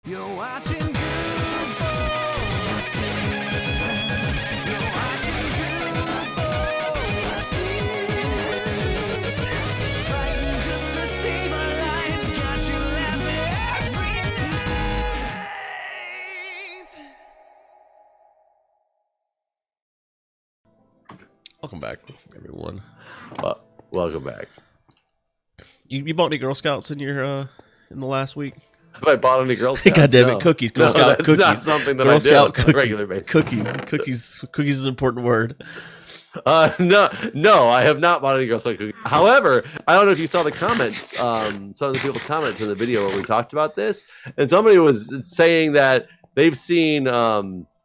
You're watching Guude. You're watching Guude. Fighting just to save our lives. Got you laughing every night. Welcome back, everyone. Welcome back. You bought any Girl Scouts in your in the last week? Have I bought any Girl Scouts? God damn it, No. cookies, Girl No, Scout that's cookies. not something that Girl I do Scout on a regular basis. Cookies is an important word. No, I have not bought any Girl Scout cookies. However, I don't know if you saw the comments, some of the people's comments in the video where we talked about this, and somebody was saying that they've seen,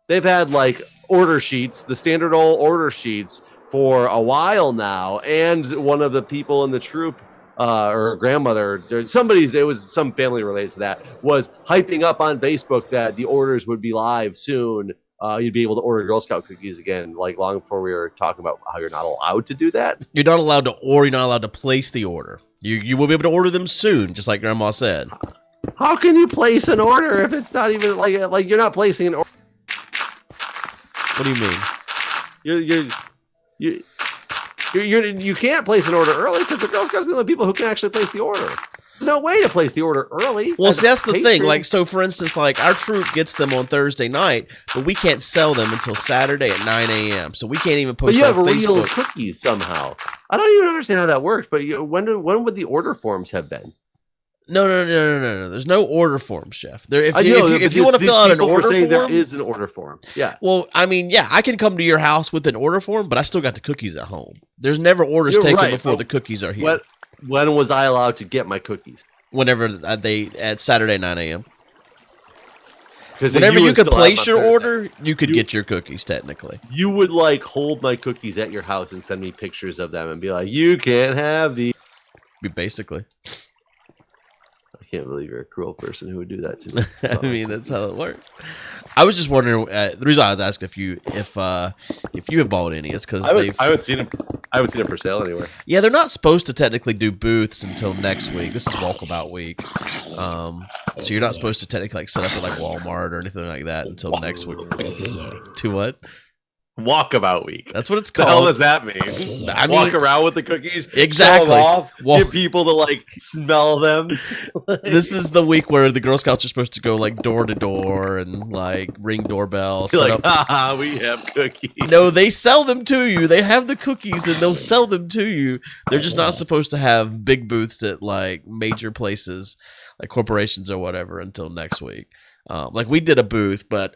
they've had like order sheets, the standard old order sheets for a while now, and one of the people in the troop, or her grandmother, it was some family related to that, was hyping up on Facebook that the orders would be live soon. You'd be able to order Girl Scout cookies again, like long before we were talking about how you're not allowed to do that. You're not allowed to order. You're not allowed to place the order. You will be able to order them soon, just like Grandma said. How can you place an order if it's not even like you're not placing an order? What do you mean? You can't place an order early because the Girl Scouts are the only people who can actually place the order. There's no way to place the order early. Well, see, that's the patron. thing. Like, so for instance, like our troop gets them on Thursday night, but we can't sell them until Saturday at 9 a.m. So we can't even But post you on have real Facebook. cookies somehow. I don't even understand how that works. But when would the order forms have been? No. There's no order form, Chef. If you want to fill out an order form, there is an order form. Yeah. Well, I mean, yeah, I can come to your house with an order form, but I still got the cookies at home. There's never orders You're taken right, before the cookies are here. When was I allowed to get my cookies? Whenever at Saturday 9 a.m. Because Whenever you could place your order, you could get your cookies technically. You would like hold my cookies at your house and send me pictures of them and be like, "You can't have these." Basically. I can't believe you're a cruel person who would do that to me. I mean, that's how it works. I was just wondering. The reason I was asking if you have bought any is because I haven't seen them. I haven't seen them for sale anywhere. Yeah, they're not supposed to technically do booths until next week. This is Walkabout week, so you're not supposed to technically like set up at like Walmart or anything like that until next week. To what? Walkabout week. That's what it's The hell called. does that mean? I mean, walk around with the cookies, Exactly. show them off, Well- get people to like smell them. This is the week where the Girl Scouts are supposed to go like door to door and like ring doorbells. You're like, haha, we have cookies. No, they sell them to you. They have the cookies and they'll sell them to you. They're just not supposed to have big booths at like major places, like corporations or whatever, until next week. Like we did a booth, but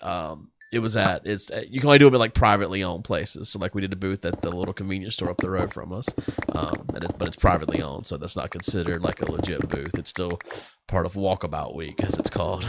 you can only do them in like privately owned places. So like we did a booth at the little convenience store up the road from us, but it's privately owned, so that's not considered like a legit booth. It's still part of Walkabout Week, as it's called.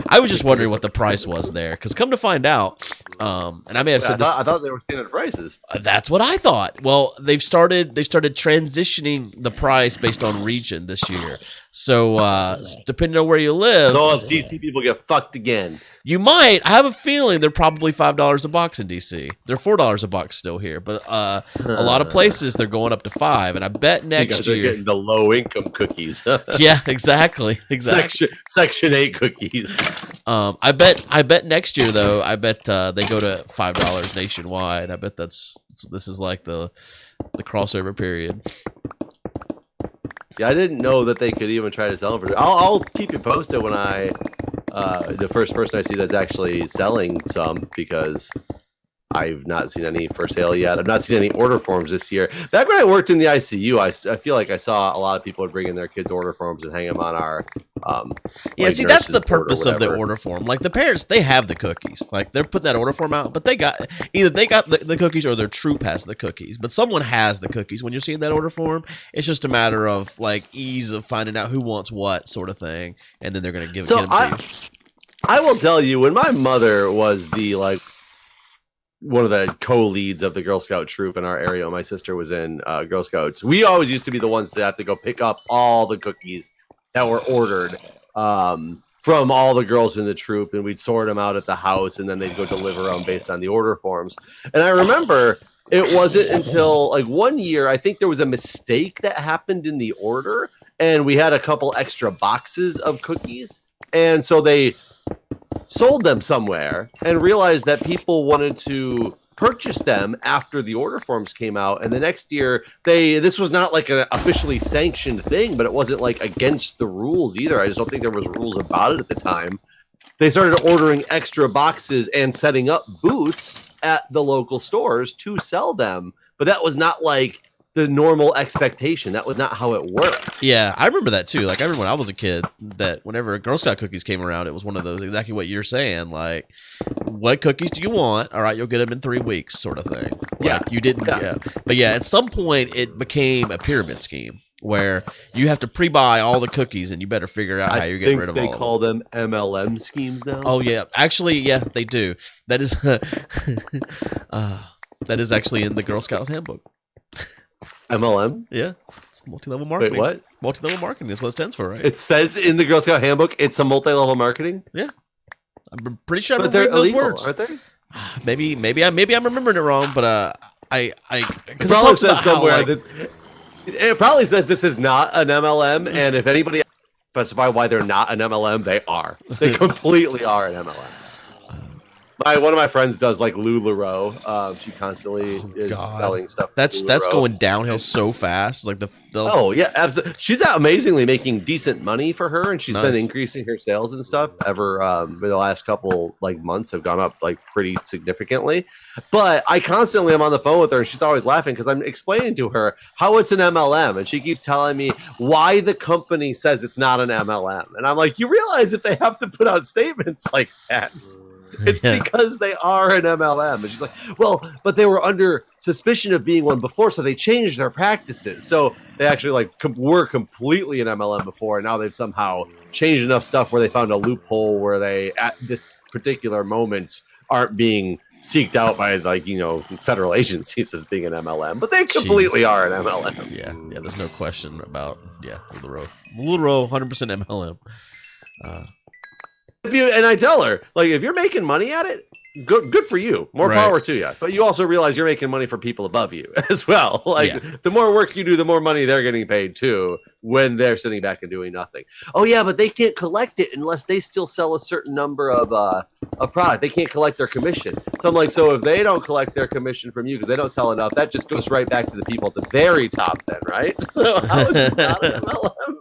I was just wondering what the price was there, because come to find out, and I may have said this. I thought they were standard prices. That's what I thought. Well, they started transitioning the price based on region this year. So depending on where you live, So us DC people get fucked again. you might. I have a feeling they're probably $5 a box in DC. They're $4 a box still here, but a lot of places they're going up to $5. And I bet next They're year, getting the low income cookies. yeah, exactly. Section 8 cookies. I bet next year though. I bet they go to $5 nationwide. I bet this is like the crossover period. Yeah, I didn't know that they could even try to sell them for. I'll keep you posted when the first person I see that's actually selling some, because I've not seen any for sale yet. I've not seen any order forms this year. Back when I worked in the ICU, I feel like I saw a lot of people would bring in their kids' order forms and hang them on our. Yeah, like see, that's nurses the board or purpose of the whatever. order form. Like the parents, they have the cookies. Like they're putting that order form out, but they got the cookies or their troop has the cookies. But someone has the cookies. When you're seeing that order form, it's just a matter of like ease of finding out who wants what sort of thing, and then they're gonna get them to you. I will tell you, when my mother was one of the co-leads of the Girl Scout troop in our area, when my sister was in Girl Scouts, we always used to be the ones that have to go pick up all the cookies that were ordered from all the girls in the troop, and we'd sort them out at the house, and then they'd go deliver them based on the order forms. And I remember it wasn't until like one year, I think there was a mistake that happened in the order, and we had a couple extra boxes of cookies And so they sold them somewhere and realized that people wanted to purchase them after the order forms came out. And the next year, this was not like an officially sanctioned thing, but it wasn't like against the rules either. I just don't think there was rules about it at the time. They started ordering extra boxes and setting up booths at the local stores to sell them. But that was not like the normal expectation. That was not how it worked. Yeah, I remember that too. Like, I remember when I was a kid that whenever Girl Scout cookies came around, it was one of those, exactly what you're saying. Like, what cookies do you want? All right, you'll get them in 3 weeks, sort of thing. Like, Yeah. You didn't, yeah. But yeah, at some point, it became a pyramid scheme where you have to pre-buy all the cookies and you better figure out how you're getting rid of all of them. They call them MLM schemes now. Oh, yeah. Actually, yeah, they do. That is, that is actually in the Girl Scouts handbook. MLM? Yeah, it's multi-level marketing. Wait, what? Multi-level marketing is what it stands for, right? It says in the Girl Scout handbook it's a multi-level marketing? Yeah. I'm pretty sure But I'm they're reading those illegal, words. aren't they? Maybe I'm remembering it wrong, but because It probably says somewhere that it probably says this is not an MLM, and if anybody specify why they're not an MLM, they are. They completely are an MLM. One of my friends does like LuLaRoe. She constantly is selling stuff. That's going downhill so fast. Like oh yeah, absolutely. She's amazingly making decent money for her, and she's Nice. been increasing her sales and stuff ever. The last couple like months have gone up like pretty significantly. But I constantly am on the phone with her, and she's always laughing because I'm explaining to her how it's an MLM, and she keeps telling me why the company says it's not an MLM, and I'm like, you realize if they have to put out statements like that. It's because they are an MLM. And she's like, well, but they were under suspicion of being one before, so they changed their practices. So they actually were completely an MLM before, and now they've somehow changed enough stuff where they found a loophole where they, at this particular moment, aren't being seeked out by federal agencies as being an MLM, but they completely are an MLM. Yeah, there's no question about LuLaRoe 100% MLM. And I tell her, like, if you're making money at it, good for you. More power to you. But you also realize you're making money for people above you as well. Like, the more work you do, the more money they're getting paid too when they're sitting back and doing nothing. Oh yeah, but they can't collect it unless they still sell a certain number of product. They can't collect their commission. So I'm like, so if they don't collect their commission from you because they don't sell enough, that just goes right back to the people at the very top then, right? So how is this not an MLM?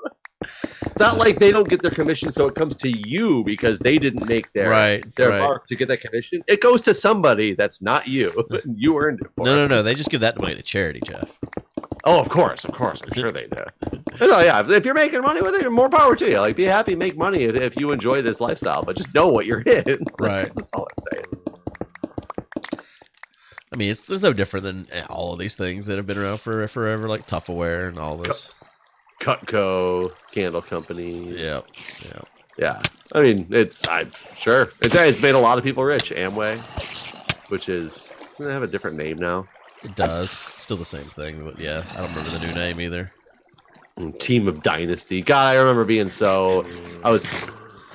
It's not like they don't get their commission, so it comes to you because they didn't make their mark to get that commission. It goes to somebody that's not you. You earned it. No. They just give that money to charity, Jeff. Oh, of course. I'm sure they do. No, yeah, if you're making money with it, more power to you. Like, be happy, make money if you enjoy this lifestyle, but just know what you're in. That's all I'm saying. I mean, there's no different than all of these things that have been around for forever, like Tupperware and all this. Cutco, candle companies. Yeah. I mean, I'm sure it's made a lot of people rich. Amway, which doesn't it have a different name now? It does. Still the same thing, but yeah, I don't remember the new name either. Team of Dynasty. God, I remember I was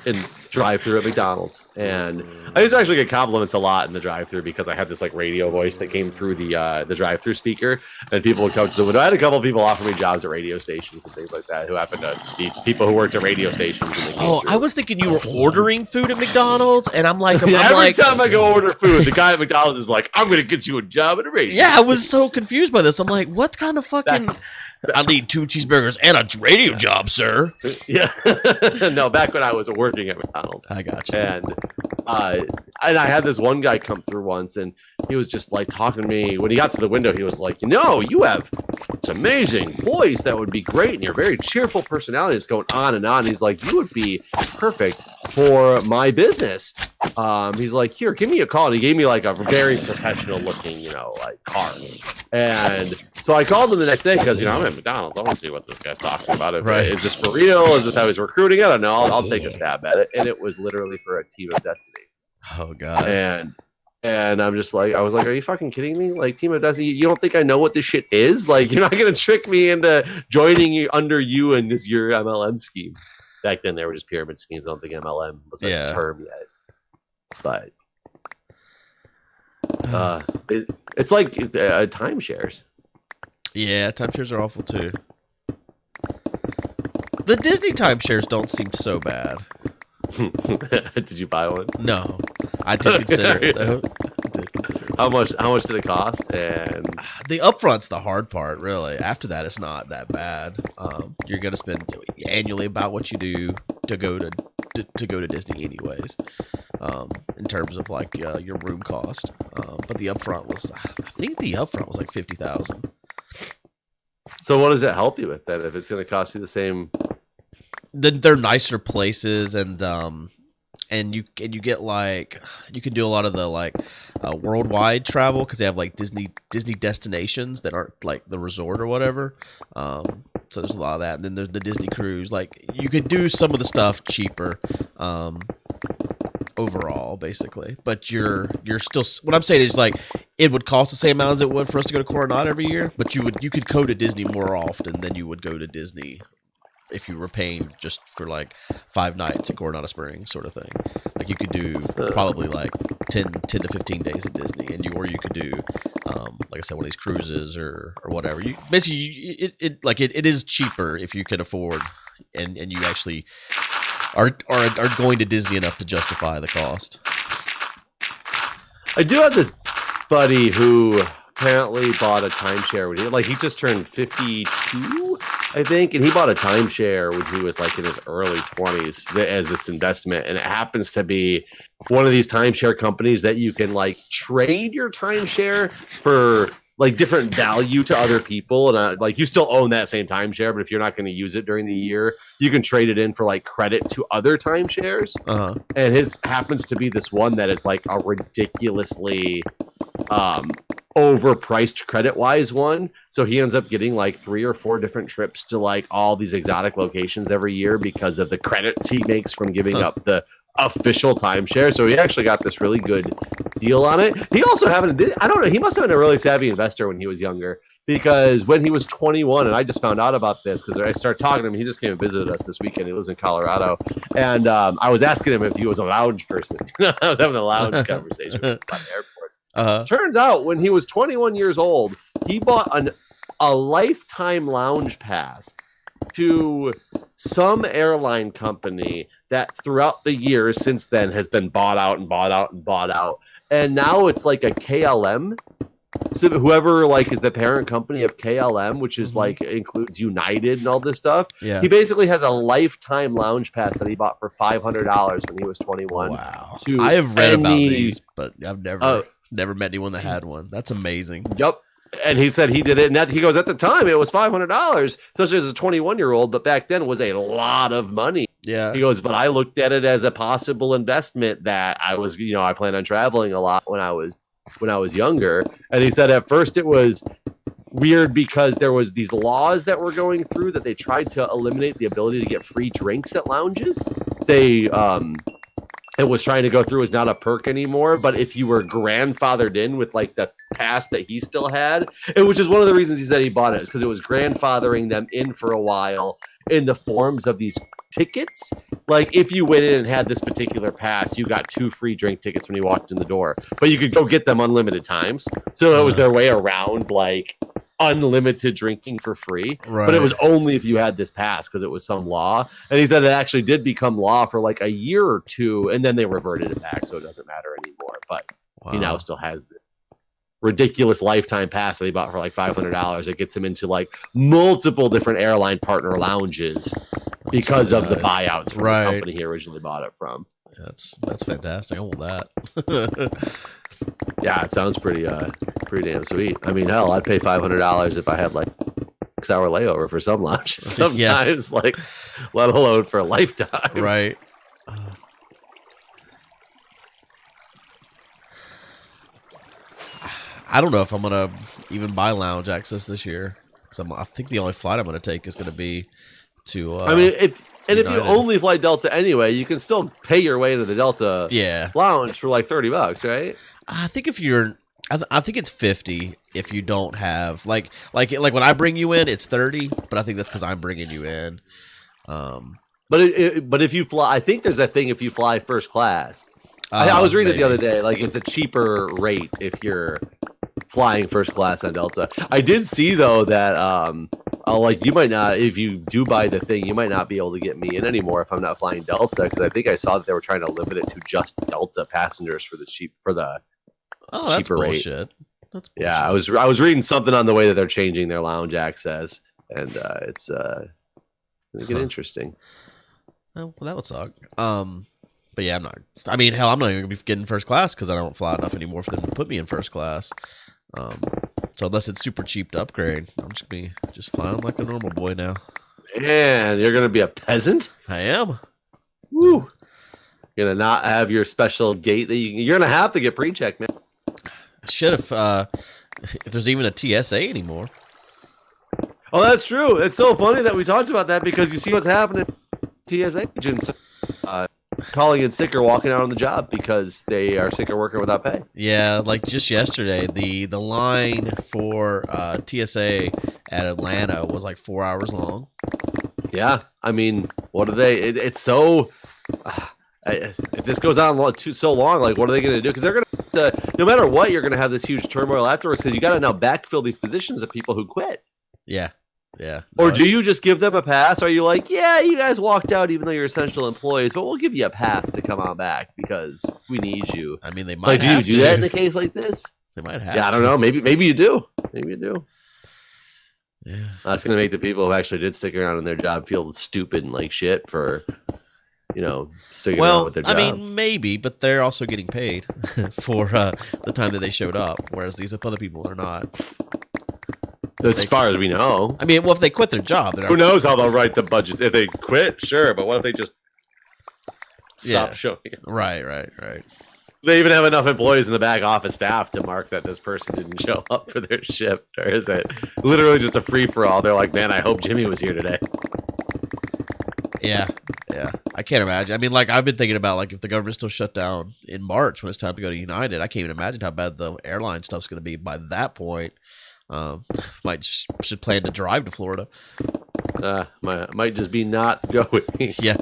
in drive-through at McDonald's, and I used to actually get compliments a lot in the drive-through because I had this like radio voice that came through the drive-through speaker, and people would come to the window. I had a couple of people offer me jobs at radio stations and things like that who happened to be people who worked at radio stations. I was thinking you were ordering food at McDonald's, and I'm like, every time I go order food, the guy at McDonald's is like, "I'm going to get you a job at a radio." Yeah, I was so confused by this. I'm like, what kind of fucking? I need 2 cheeseburgers and a radio job, sir. Yeah. No, back when I was working at McDonald's. I got you. And I had this one guy come through once, and he was just like talking to me. When he got to the window, he was like, you have this amazing voice that would be great, and your very cheerful personality is going on and on. He's like, you would be perfect for my business. He's like, here, give me a call. And he gave me like a very professional looking, like card. And so I called him the next day because, I'm at McDonald's. I want to see what this guy's talking about. Is this for real? Is this how he's recruiting? I don't know. I'll take a stab at it. And it was literally for a Team of Destiny. Oh, God. And I'm just like, I was like, are you fucking kidding me? Like, Team of Destiny, you don't think I know what this shit is? Like, you're not going to trick me into joining you under you in your MLM scheme. Back then, they were just pyramid schemes. I don't think MLM was a term yet. But it's like timeshares. Yeah, timeshares are awful too. The Disney timeshares don't seem so bad. Did you buy one? No, I did consider it though. I did consider it. How much did it cost? And The upfront's the hard part, really. After that, it's not that bad. You're gonna spend annually about what you do to go to Disney, anyways. In terms of like your room cost, but the upfront was, I think the upfront was like 50,000. so what does it help you with then if it's going to cost you the same? They're nicer places, and you get like, you can do a lot of the like worldwide travel because they have like Disney destinations that aren't like the resort or whatever. So there's a lot of that, and then there's the Disney cruise. Like you could do some of the stuff cheaper. Overall, basically, but you're still, what I'm saying is like it would cost the same amount as it would for us to go to Coronado every year, but you could go to Disney more often than you would go to Disney if you were paying just for like 5 nights at Coronado Springs, sort of thing. Like you could do probably like 10 to 15 days at Disney, and you could do like I said, one of these cruises or whatever. You basically, it is cheaper if you can afford, and you actually are going to Disney enough to justify the cost. I do have this buddy who apparently bought a timeshare when he just turned 52, I think, and he bought a timeshare when he was like in his early 20s as this investment, and it happens to be one of these timeshare companies that you can like trade your timeshare for like different value to other people, and like you still own that same timeshare, but if you're not going to use it during the year, you can trade it in for like credit to other timeshares. And his happens to be this one that is like a ridiculously overpriced credit wise one, so he ends up getting like 3 or 4 different trips to like all these exotic locations every year because of the credits he makes from giving up the official timeshare. So he actually got this really good deal on it. He also I don't know, he must have been a really savvy investor when he was younger, because when he was 21, and I just found out about this because I started talking to him. He just came and visited us this weekend. He lives in Colorado, and I was asking him if he was a lounge person. I was having a lounge conversation about airports. Turns out when he was 21 years old, he bought a lifetime lounge pass to some airline company that throughout the years since then has been bought out and bought out and bought out. And now it's like a KLM. So whoever like is the parent company of KLM, which is like includes United and all this stuff. Yeah. He basically has a lifetime lounge pass that he bought for $500 when he was 21. Wow. I have read about these, but I've never met anyone that had one. That's amazing. Yep. And he said he did it, and he goes, at the time it was $500, especially as a 21-year-old, but back then was a lot of money. Yeah. He goes, but I looked at it as a possible investment that I was, I plan on traveling a lot when I was younger. And he said at first it was weird because there was these laws that were going through that they tried to eliminate the ability to get free drinks at lounges. It was trying to go through as not a perk anymore, but if you were grandfathered in with like the pass that he still had, which is one of the reasons he said he bought it, is because it was grandfathering them in for a while in the forms of these tickets. Like if you went in and had this particular pass, you got 2 free drink tickets when you walked in the door, but you could go get them unlimited times. So it was their way around like unlimited drinking for free. Right. But it was only if you had this pass because it was some law. And he said it actually did become law for like a year or 2, and then they reverted it back, so it doesn't matter anymore. But he now still has the ridiculous lifetime pass that he bought for like $500. It gets him into like multiple different airline partner lounges because of the buyouts from the company he originally bought it from. That's fantastic. I want that. Yeah, it sounds pretty damn sweet. I mean, hell, I'd pay $500 if I had like 6-hour layover for some lounges sometimes, like let alone for a lifetime. Right. I don't know if I'm gonna even buy lounge access this year, because I think the only flight I'm gonna take is gonna be to. I mean, if you only fly Delta anyway, you can still pay your way to the Delta lounge for like $30, right? I think if you're, I think it's 50 if you don't have like when I bring you in, it's 30, but I think that's because I'm bringing you in. But if you fly, I think there's that thing if you fly first class. I was reading it the other day, like it's a cheaper rate if you're flying first class on Delta. I did see though that like you might not, if you do buy the thing, you might not be able to get me in anymore if I'm not flying Delta, because I think I saw that they were trying to limit it to just Delta passengers for the cheaper that's bullshit. rate. That's bullshit. Yeah, I was reading something on the way that they're changing their lounge access, and it's gonna get interesting. Well, that would suck. But yeah, I'm not. I mean, hell, I'm not even gonna be getting first class because I don't fly enough anymore for them to put me in first class. So unless it's super cheap to upgrade, I'm just gonna be flying like a normal boy now. Man, you're gonna be a peasant? I am. Woo! You're gonna not have your special gate that you're gonna have to get pre-check, man. Shit, if there's even a TSA anymore. Oh, that's true. It's so funny that we talked about that because you see what's happening. TSA agents calling in sick or walking out on the job because they are sick or working without pay. Yeah, like just yesterday, the line for TSA at Atlanta was like 4 hours long. Yeah, I mean, what are they? It's so. If this goes on so long, like, what are they going to do? Because they're going to, no matter what, you're going to have this huge turmoil afterwards because you got to now backfill these positions of people who quit. Yeah. Yeah. Or do you just give them a pass? Are you like, yeah, you guys walked out even though you're essential employees, but we'll give you a pass to come on back because we need you. I mean, they might. Like, do you do that in a case like this? They might have. Yeah, I don't know. Maybe you do. Maybe you do. Yeah. That's going to make the people who actually did stick around in their job feel stupid and like shit for, sticking around with their job. I mean, maybe, but they're also getting paid for the time that they showed up, whereas these other people are not. As far as we know. I mean, well, if they quit their job, who knows how they'll write the budgets? If they quit, sure, but what if they just stop showing it? Right. They even have enough employees in the back office staff to mark that this person didn't show up for their shift, or is it literally just a free-for-all? They're like, man, I hope Jimmy was here today. Yeah. I can't imagine. I mean, like, I've been thinking about, like, if the government still shut down in March when it's time to go to United, I can't even imagine how bad the airline stuff's going to be by that point. Should plan to drive to Florida. Might just be not going. Yeah.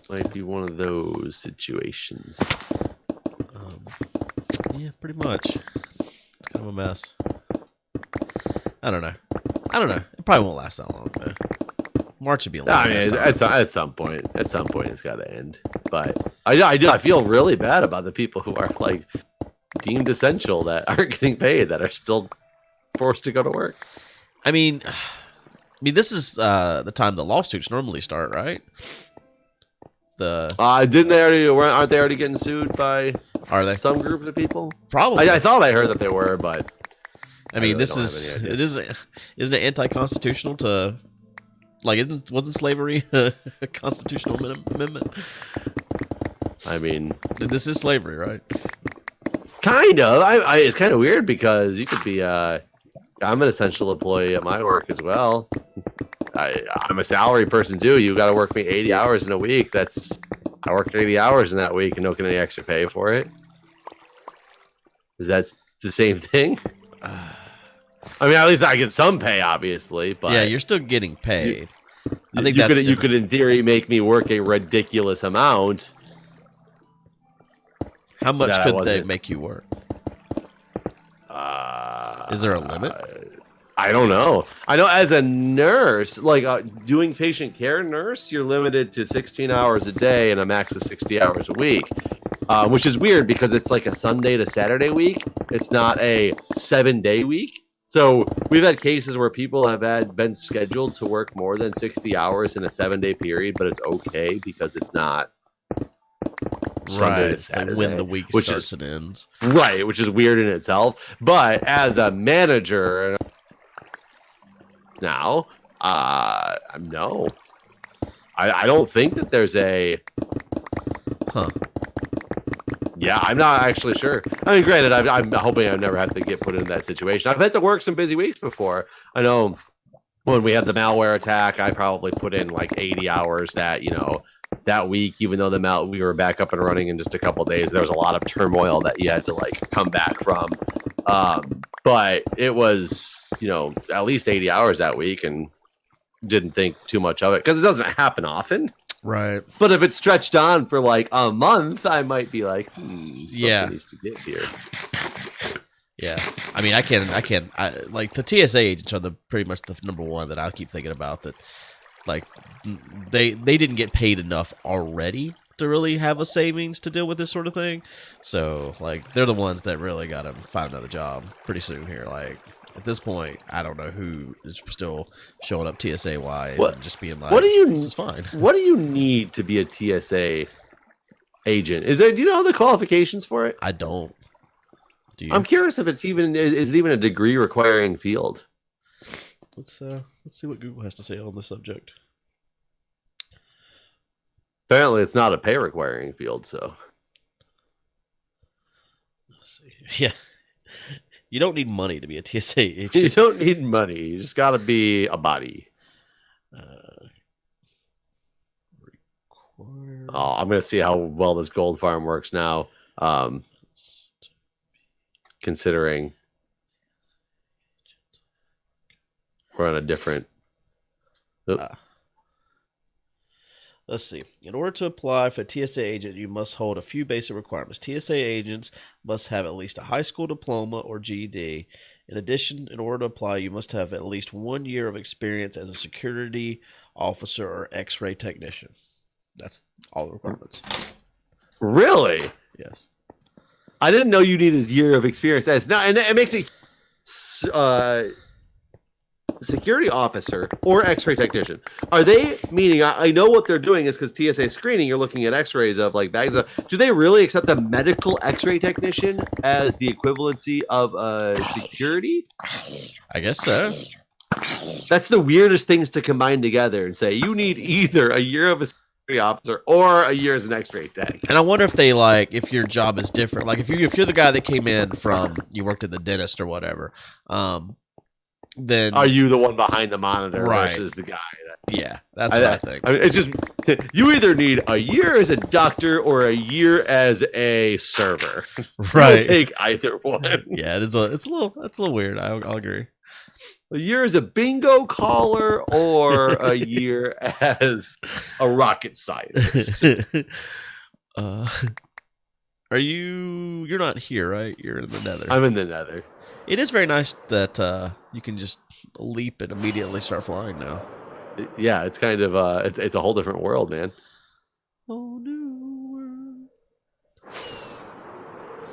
Might be one of those situations. Yeah, pretty much. It's kind of a mess. I don't know. It probably won't last that long, though. March would be a long time. At some point, it's got to end. But I feel really bad about the people who are like deemed essential that aren't getting paid, that are still forced to go to work. I mean, this is the time the lawsuits normally start, right? Aren't they already getting sued by some group of people? Probably. I thought I heard that they were, but I mean, isn't it anti-constitutional to, like, wasn't slavery a constitutional amendment? I mean, this is slavery, right? Kind of. It's kind of weird because you could be. I'm an essential employee at my work as well. I'm a salary person too. You got to work me 80 hours in a week. I work 80 hours in that week and don't get any extra pay for it. That's the same thing. I mean, at least I get some pay, obviously. But yeah, you're still getting paid. I think you could, in theory, make me work a ridiculous amount. How much could they make you work? Is there a limit? I don't know. I know as a nurse, like doing patient care nurse, you're limited to 16 hours a day and a max of 60 hours a week, which is weird because it's like a Sunday to Saturday week. It's not a 7-day week. So we've had cases where people have been scheduled to work more than 60 hours in a 7-day period, but it's okay because it's not Sunday to Saturday, like when the week starts and ends. Right, which is weird in itself. But as a manager now, no. I don't think that there's a... Yeah, I'm not actually sure. I mean, granted, I'm hoping I've never had to get put in that situation. I've had to work some busy weeks before. I know when we had the malware attack, I probably put in like 80 hours that week, even though we were back up and running in just a couple of days. There was a lot of turmoil that you had to like come back from. But it was, at least 80 hours that week, and didn't think too much of it because it doesn't happen often. Right. But if it's stretched on for like a month, I might be like, something needs to get here. Yeah, I mean, I like the TSA agents are the pretty much the number one that I keep thinking about. That like they didn't get paid enough already to really have a savings to deal with this sort of thing. So like they're the ones that really got to find another job pretty soon here. Like at this point, I don't know who is still showing up TSA wise and just being like, this is fine. What do you need to be a TSA agent? Do you know the qualifications for it? I don't. Do you? I'm curious if is it even a degree requiring field? Let's see what Google has to say on the subject. Apparently, it's not a pay requiring field. So, let's see. Yeah, you don't need money to be a TSA agent. You don't need money. You just got to be a body. I'm gonna see how well this gold farm works now. Considering we're on a different. Let's see. In order to apply for a TSA agent, you must hold a few basic requirements. TSA agents must have at least a high school diploma or GED. In addition, in order to apply, you must have at least 1 year of experience as a security officer or X-ray technician. That's all the requirements. Really? Yes. I didn't know you needed a year of experience as now, and it makes me security officer or X-ray technician. Are they meaning? I know what they're doing is because TSA screening, you're looking at X-rays of like bags of. Do they really accept the medical X-ray technician as the equivalency of a security? I guess so. That's the weirdest things to combine together and say you need either a year of a security officer or a year as an X-ray tech. And I wonder if they like if your job is different. Like if you're the guy that came in from you worked at the dentist or whatever. Then are you the one behind the monitor right. versus the guy? Yeah, that's what I think. I mean, it's just you either need a year as a doctor or a year as a server. Right. You'll take either one. Yeah, it's a little weird. I'll agree. A year as a bingo caller or a year as a rocket scientist. Are you're not here, right? You're in the nether. I'm in the nether. It is very nice that you can just leap and immediately start flying now. Yeah, it's kind of it's a whole different world, man. Oh new world.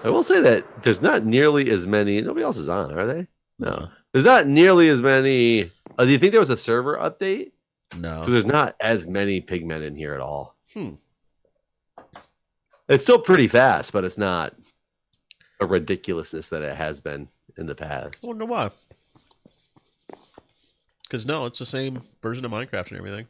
I will say that there's not nearly as many. Nobody else is on, are they? No. There's not nearly as many. Do you think there was a server update? No. Because there's not as many pigmen in here at all. It's still pretty fast, but it's not a ridiculousness that it has been in the past. I wonder why. Because no, it's the same version of Minecraft and everything.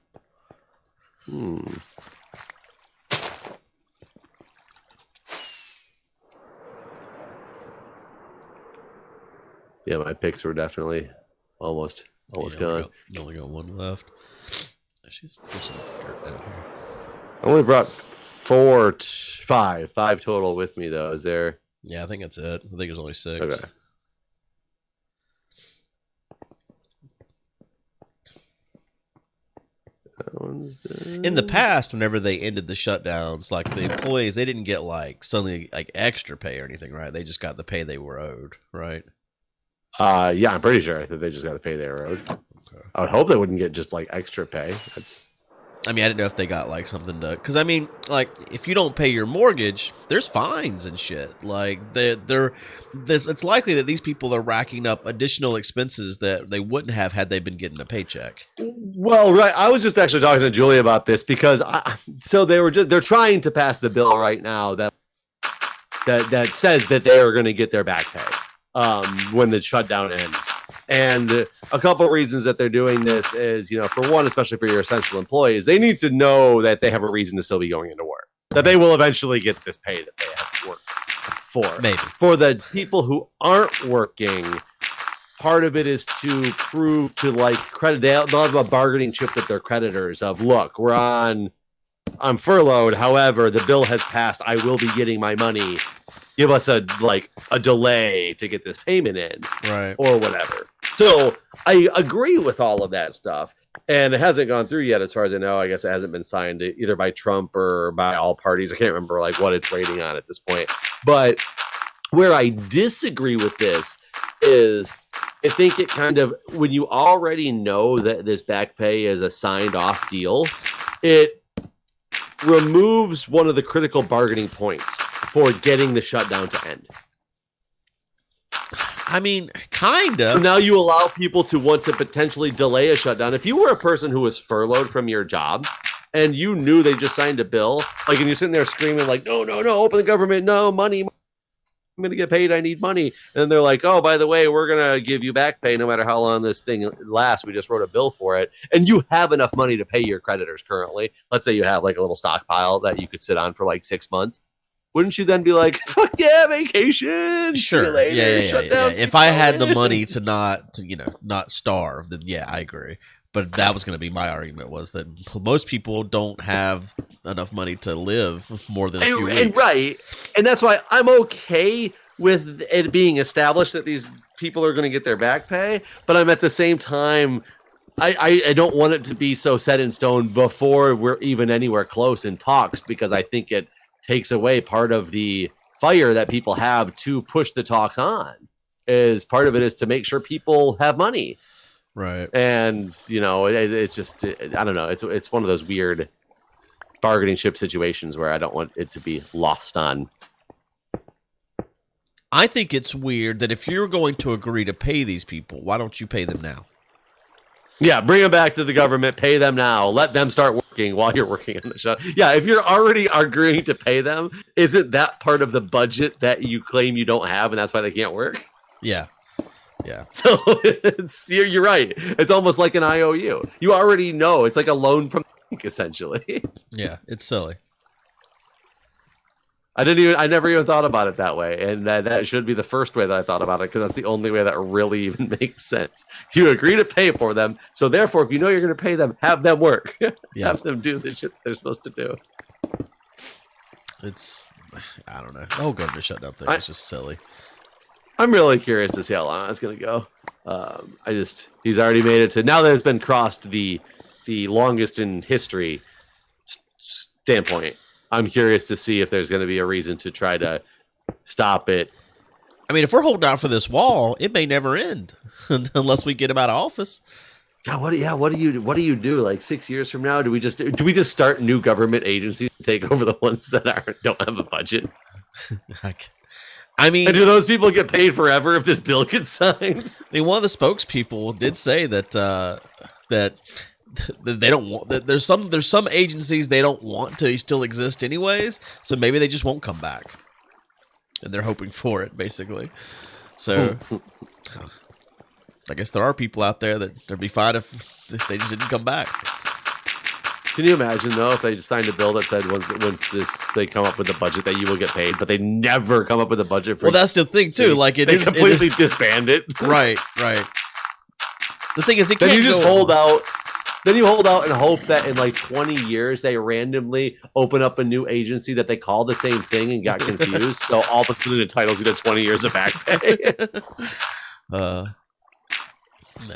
Yeah, my picks were definitely almost gone. Only got one left. There's some dirt down here. I only brought five total with me though. Is there? Yeah, I think that's it. I think it was only 6. Okay. In the past, whenever they ended the shutdowns, like the employees, they didn't get like suddenly like extra pay or anything, right? They just got the pay they were owed, right? Yeah, I'm pretty sure that they just got to pay their owed. Okay. I would hope they wouldn't get just like extra pay. I mean, I didn't know if they got like something to, because I mean, like if you don't pay your mortgage, there's fines and shit. Like it's likely that these people are racking up additional expenses that they wouldn't have had they been getting a paycheck. Well, right. I was just actually talking to Julie about this because they're trying to pass the bill right now that says that they are going to get their back pay when the shutdown ends. And a couple of reasons that they're doing this is, for one, especially for your essential employees, they need to know that they have a reason to still be going into work, that they will eventually get this pay that they have to work for. Maybe. For the people who aren't working, part of it is to prove to like credit. They'll have a bargaining chip with their creditors of, look, I'm furloughed. However, the bill has passed. I will be getting my money. Give us a delay to get this payment in, right, or whatever. So I agree with all of that stuff, and it hasn't gone through yet, as far as I know. I guess it hasn't been signed either by Trump or by all parties. I can't remember like what it's rating on at this point. But Where I disagree with this is I think it kind of, when you already know that this back pay is a signed off deal, it removes one of the critical bargaining points for getting the shutdown to end. I mean, kind of. So now you allow people to want to potentially delay a shutdown. If you were a person who was furloughed from your job and you knew they just signed a bill, like, and you're sitting there screaming like, no, open the government, no, money, I'm going to get paid, I need money. And they're like, oh, by the way, we're going to give you back pay no matter how long this thing lasts. We just wrote a bill for it. And you have enough money to pay your creditors currently. Let's say you have like a little stockpile that you could sit on for like 6 months. Wouldn't you then be like, fuck yeah, vacation? Sure. Yeah. If I had the money to not starve, then yeah, I agree. But that was going to be my argument, was that most people don't have enough money to live more than a few weeks. And right. And that's why I'm okay with it being established that these people are going to get their back pay. But I'm at the same time, I don't want it to be so set in stone before we're even anywhere close in talks, because I think it takes away part of the fire that people have to push the talks on. Is part of it is to make sure people have money. Right. And, it's just, I don't know. It's one of those weird bargaining chip situations where I don't want it to be lost on. I think it's weird that if you're going to agree to pay these people, why don't you pay them now? Yeah, bring them back to the government, pay them now, let them start working while you're working on the show. Yeah, if you're already agreeing to pay them, isn't that part of the budget that you claim you don't have and that's why they can't work? Yeah. Yeah. So you're right. It's almost like an IOU. You already know. It's like a loan from the bank, essentially. Yeah, it's silly. I never even thought about it that way. And that should be the first way that I thought about it, because that's the only way that really even makes sense. You agree to pay for them. So therefore, if you know you're going to pay them, have them work. Yeah. Have them do the shit they're supposed to do. I don't know. The whole government shutdown thing is just silly. I'm really curious to see how long it's going to go. He's already made it to, now that it's been crossed the longest in history standpoint. I'm curious to see if there's going to be a reason to try to stop it. I mean, if we're holding out for this wall, it may never end unless we get him out of office. God, what do you do? Like 6 years from now, do we just start new government agencies to take over the ones that don't have a budget? I mean, and do those people get paid forever if this bill gets signed? I mean, one of the spokespeople did say that that they don't want that. There's some agencies they don't want to still exist anyways, so maybe they just won't come back, and they're hoping for it basically. So I guess there are people out there that would be fine if they just didn't come back. Can you imagine though if they just signed a bill that said once they come up with a budget that you will get paid, but they never come up with a budget for? Well, that's the thing too. Like they completely disband it. Right. The thing is, then you just hold out. Then you hold out and hope that in like 20 years they randomly open up a new agency that they call the same thing and got confused. So all of a sudden it entitles you to 20 years of back pay. That'd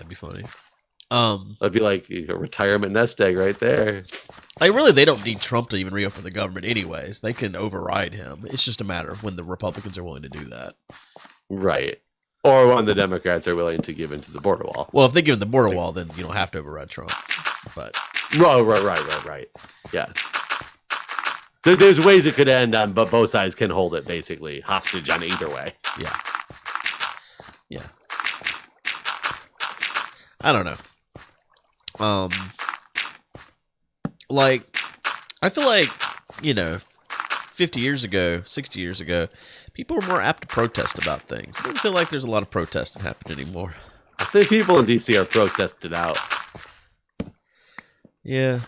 be funny. That'd be like a retirement nest egg right there. Like, really, they don't need Trump to even reopen the government anyways. They can override him. It's just a matter of when the Republicans are willing to do that. Right. Or when the Democrats are willing to give into the border wall. Well, if they give in the border wall, then you don't have to override Trump. But right. Yeah. There's ways it could end on, but both sides can hold it basically hostage on either way. Yeah. I don't know. Like, I feel like, 50 years ago, 60 years ago, people were more apt to protest about things. I don't feel like there's a lot of protesting happening anymore. I think people in DC are protested out. Yeah.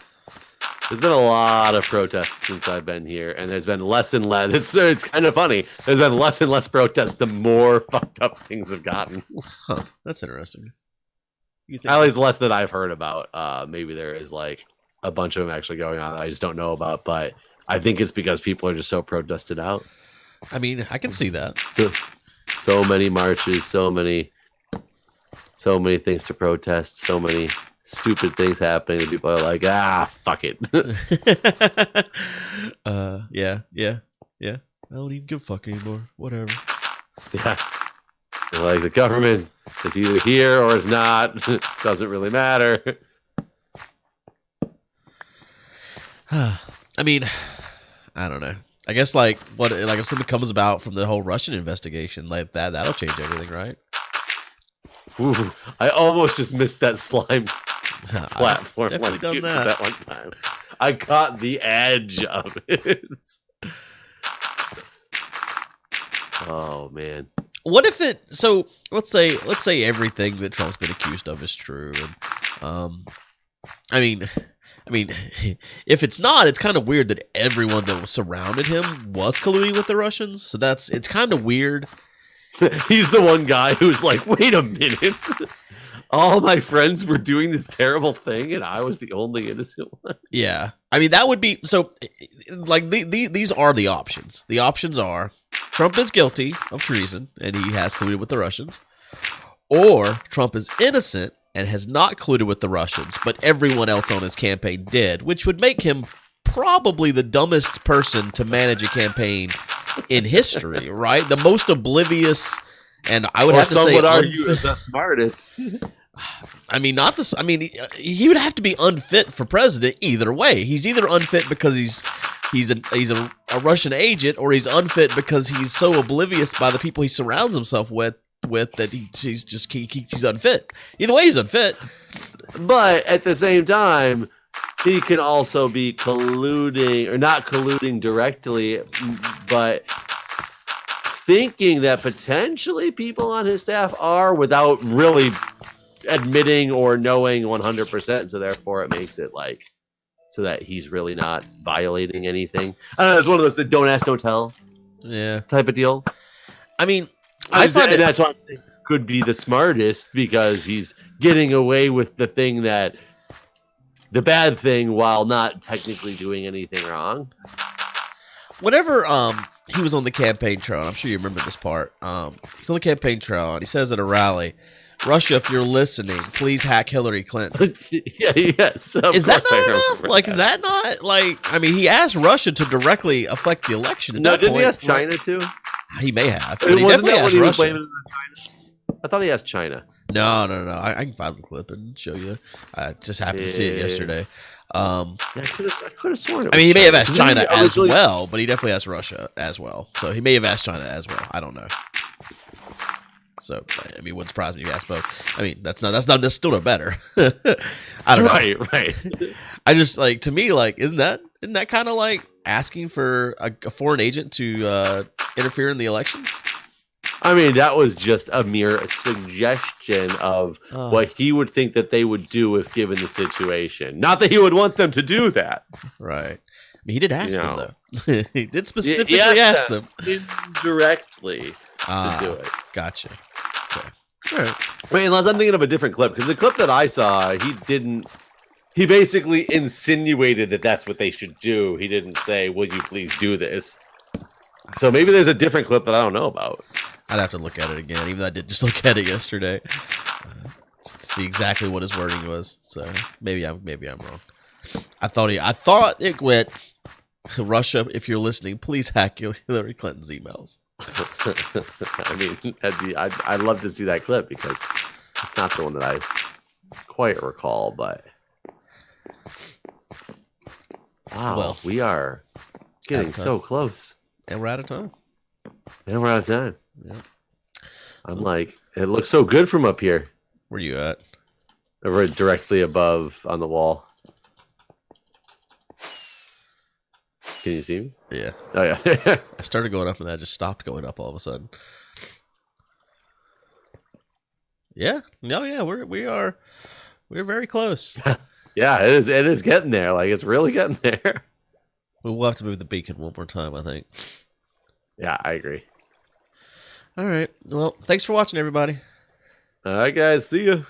There's been a lot of protests since I've been here, and there's been less and less. It's kind of funny. There's been less and less protests the more fucked up things have gotten. Huh. That's interesting. At least less that I've heard about. Maybe there is like a bunch of them actually going on that I just don't know about, but I think it's because people are just so protested out. I mean, I can see that. So many marches, so many things to protest, so many stupid things happening that people are like, fuck it. Yeah. I don't even give a fuck anymore. Whatever. Yeah. Like the government is either here or is not. Doesn't really matter. I mean, I don't know. I guess like if something comes about from the whole Russian investigation like that'll change everything, right? Ooh, I almost just missed that slime platform. Definitely done you that. One time. I caught the edge of it. Oh man. What if it? So let's say everything that Trump's been accused of is true, and I mean, if it's not, it's kind of weird that everyone that was surrounded him was colluding with the Russians. So it's kind of weird. He's the one guy who's like, wait a minute. All my friends were doing this terrible thing, and I was the only innocent one. Yeah, I mean that would be so. Like these are the options. The options are Trump is guilty of treason and he has colluded with the Russians, or Trump is innocent and has not colluded with the Russians, but everyone else on his campaign did, which would make him probably the dumbest person to manage a campaign in history, right? The most oblivious, and I would have to say, some would argue the smartest. I mean, not this. I mean, he would have to be unfit for president either way. He's either unfit because he's a Russian agent, or he's unfit because he's so oblivious by the people he surrounds himself with that he's unfit. Either way, he's unfit. But at the same time, he can also be colluding, or not colluding directly, but thinking that potentially people on his staff are, without really admitting or knowing 100%. So therefore it makes it like so that he's really not violating anything. I don't know, it's one of those that don't ask, don't tell type of deal. I mean, that's why I'm saying could be the smartest, because he's getting away with the bad thing while not technically doing anything wrong. Whenever he was on the campaign trail, and I'm sure you remember this part. He's on the campaign trail and he says at a rally, "Russia, if you're listening, please hack Hillary Clinton." Yes. Is that not enough? Like, is that not like? I mean, he asked Russia to directly affect the election. No, didn't he ask China too? He may have. But he definitely asked Russia. I thought he asked China. No. I can find the clip and show you. I just happened to see it yesterday. I could have sworn it. I mean, he may have asked China as well, but he definitely asked Russia as well. So he may have asked China as well. I don't know. So I mean, it wouldn't surprise me if he asked both. I mean, that's still no better. I don't know. Right. I just like, to me, like, isn't that kind of like asking for a foreign agent to interfere in the elections? I mean, that was just a mere suggestion of what he would think that they would do if given the situation. Not that he would want them to do that. Right. I mean, he did ask them, though. He did specifically ask them. Indirectly to do it. Gotcha. Okay. All right. Wait, unless I'm thinking of a different clip. Because the clip that I saw, he basically insinuated that that's what they should do. He didn't say, "Will you please do this?" So maybe there's a different clip that I don't know about. I'd have to look at it again, even though I did just look at it yesterday, just to see exactly what his wording was. So maybe I'm wrong. I thought it went, "Russia, if you're listening, please hack Hillary Clinton's emails." I mean, I'd love to see that clip, because it's not the one that I quite recall. But wow, well, we are getting so close, and we're out of time. And we're out of time. Yeah. I'm like, it looks so good from up here. Where you at? Over directly above on the wall. Can you see me? Yeah. Oh yeah. I started going up and then I just stopped going up all of a sudden. Yeah. No, yeah, we're very close. Yeah, it is getting there. Like, it's really getting there. We'll have to move the beacon one more time, I think. Yeah, I agree. All right. Well, thanks for watching, everybody. All right, guys. See you.